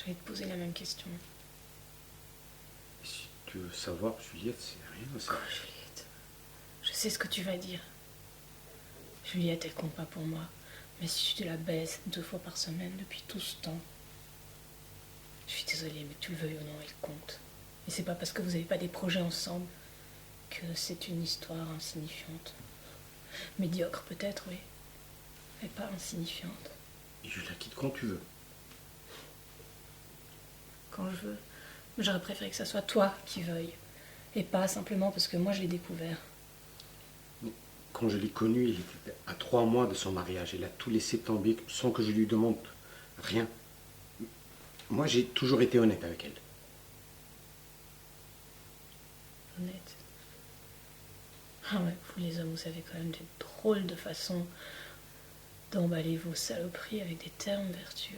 Je vais te poser la même question. Et si tu veux savoir, Juliette, c'est rien, ça. Oh, Juliette, je sais ce que tu vas dire. Juliette, elle compte pas pour moi. Mais si tu la baisses 2 fois par semaine depuis tout ce temps, je suis désolée, mais que tu le veuilles ou non, elle compte. Et c'est pas parce que vous n'avez pas des projets ensemble que c'est une histoire insignifiante. Médiocre peut-être, oui, mais pas insignifiante. Et je la quitte quand tu veux. Quand je veux. Mais j'aurais préféré que ça soit toi qui veuille. Et pas simplement parce que moi je l'ai découvert. Mais quand je l'ai connue, il était à 3 mois de son mariage. Elle a tout laissé tomber sans que je lui demande rien. Moi, j'ai toujours été honnête avec elle. Honnête. Ah ouais, vous les hommes, vous avez quand même des drôles de façons d'emballer vos saloperies avec des termes vertueux.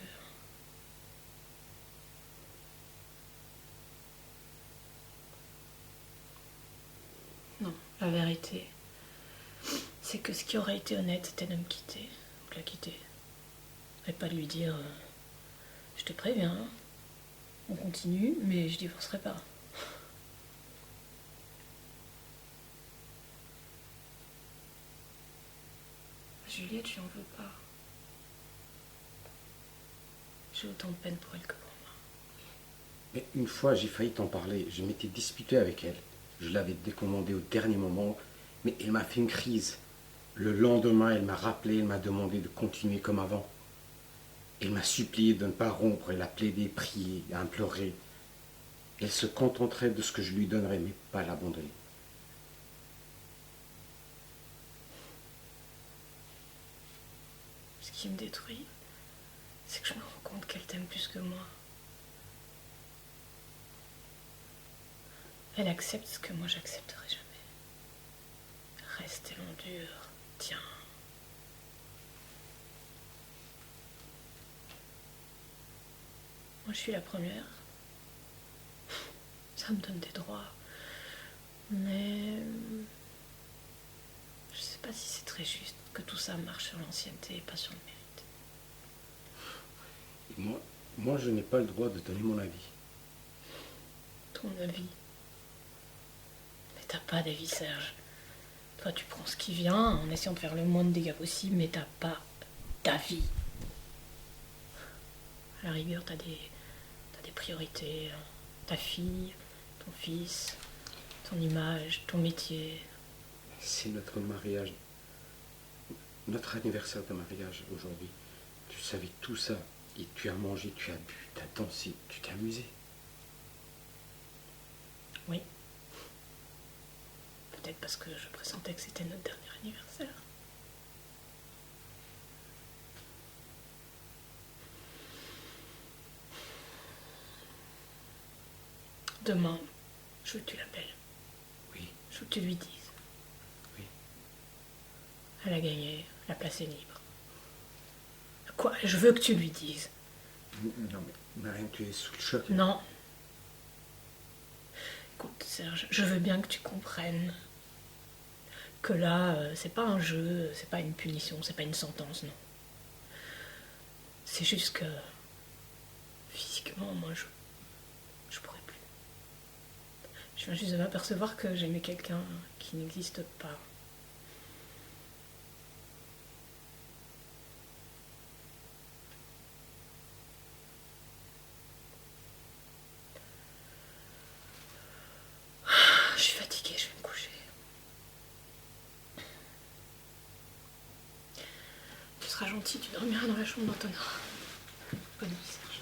Non, la vérité, c'est que ce qui aurait été honnête, c'était de me quitter, de la quitter. Et pas de lui dire, je te préviens, hein, on continue, mais je divorcerai pas. Juliette, je n'en veux pas. J'ai autant de peine pour elle que pour moi. Mais une fois, j'ai failli t'en parler. Je m'étais disputé avec elle. Je l'avais décommandée au dernier moment, mais elle m'a fait une crise. Le lendemain, elle m'a rappelé, elle m'a demandé de continuer comme avant. Elle m'a supplié de ne pas rompre, elle a plaidé, prié, imploré. Elle se contenterait de ce que je lui donnerais, mais pas l'abandonner. Ce qui me détruit, c'est que je me rends compte qu'elle t'aime plus que moi. Elle accepte ce que moi j'accepterai jamais. Reste et l'endure, tiens. Moi je suis la première. Ça me donne des droits. Mais je sais pas si c'est très juste que tout ça marche sur l'ancienneté et pas sur le mérite. Et moi, je n'ai pas le droit de donner mon avis. Ton avis. Mais t'as pas d'avis, Serge. Toi, tu prends ce qui vient en essayant de faire le moins de dégâts possible, mais t'as pas d'avis. À la rigueur, t'as des priorités. Ta fille, ton fils, ton image, ton métier. C'est notre mariage, notre anniversaire de mariage aujourd'hui. Tu savais tout ça. Et tu as mangé, tu as bu, tu as dansé, tu t'es amusé. Oui. Peut-être parce que je pressentais que c'était notre dernier anniversaire. Demain, je veux que tu l'appelles. Oui, Je veux que tu lui dises. oui. Elle a gagné, la place est libre. Quoi? Je veux que tu lui dises. Non, mais Marianne, tu es sous le choc. Non. Écoute, Serge, je veux bien que tu comprennes que là, c'est pas un jeu, c'est pas une punition, c'est pas une sentence, non. C'est juste que physiquement, moi, je pourrais plus. Je viens juste de m'apercevoir que j'aimais quelqu'un qui n'existe pas. Je suis fatiguée, je vais me coucher. Tu seras gentil, tu dormiras dans la chambre d'Antonin. Bonne nuit, Serge.